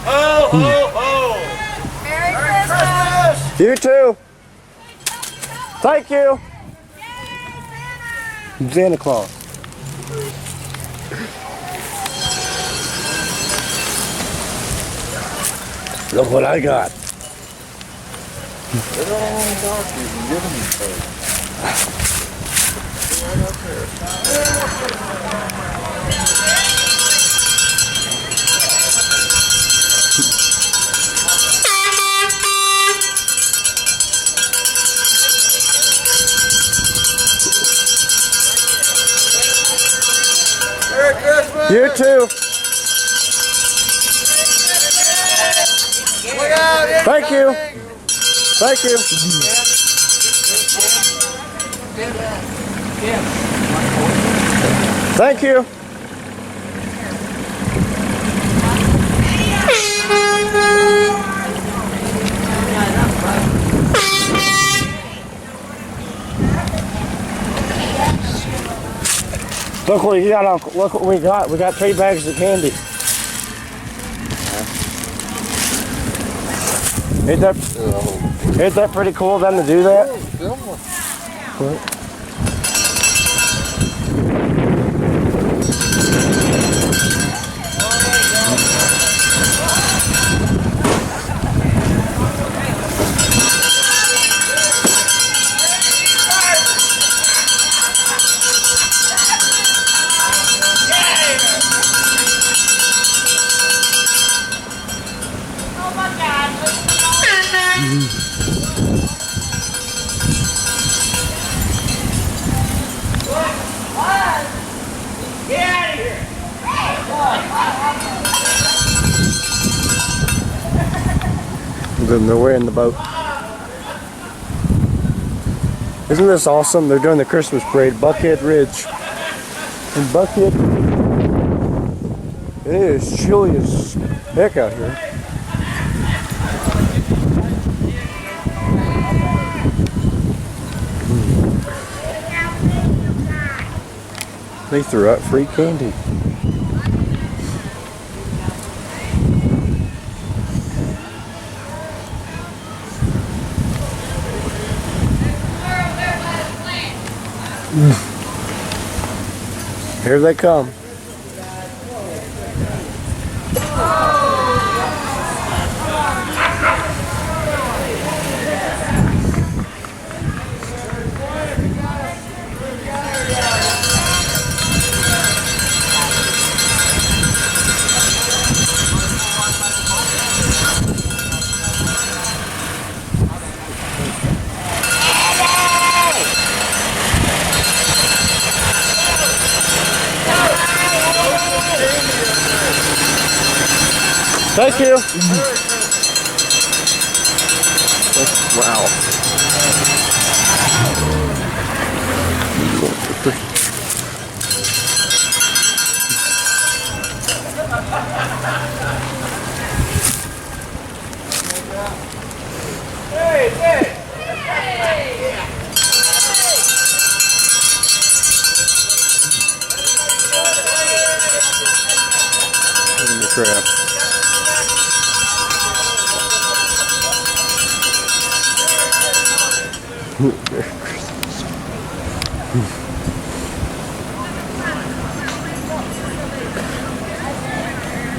Ho, ho, ho! Merry Christmas! You too. Thank you. Santa Claus. Look what I got. They're all on the dark. You can give them things. Right up there. Merry Christmas! You too. Look out! Thank you. Thank you. Thank you. Look what you got, Uncle. Look what we got. We got 3 bags of candy. Ain't that pretty cool of them to do that? What? Then they're in the boat. Isn't this awesome? They're doing the Christmas parade, Buckhead Ridge. In Buckhead, it is chilly as heck out here. They threw out free candy. Here they come. Thank you. Wow. Hey, hey! In the crap.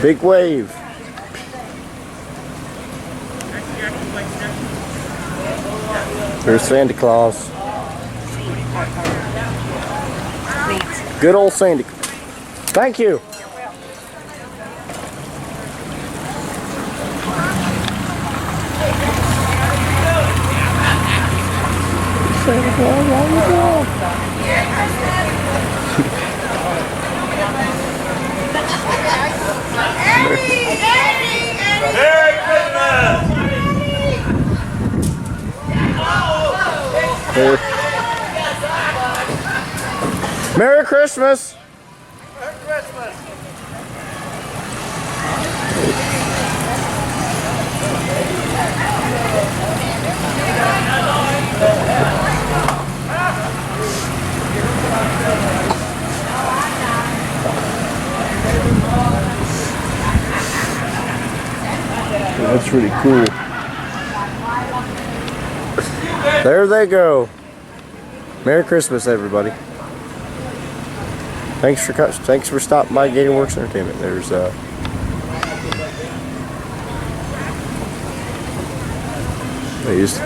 Big wave. There's Santa Claus. Good old Santa Claus. Thank you. Santa Claus, how you doing? Merry Christmas! Merry Christmas! Merry Christmas! That's pretty cool. There they go. Merry Christmas, everybody. Thanks for stopping by Gator Works Entertainment. There's they used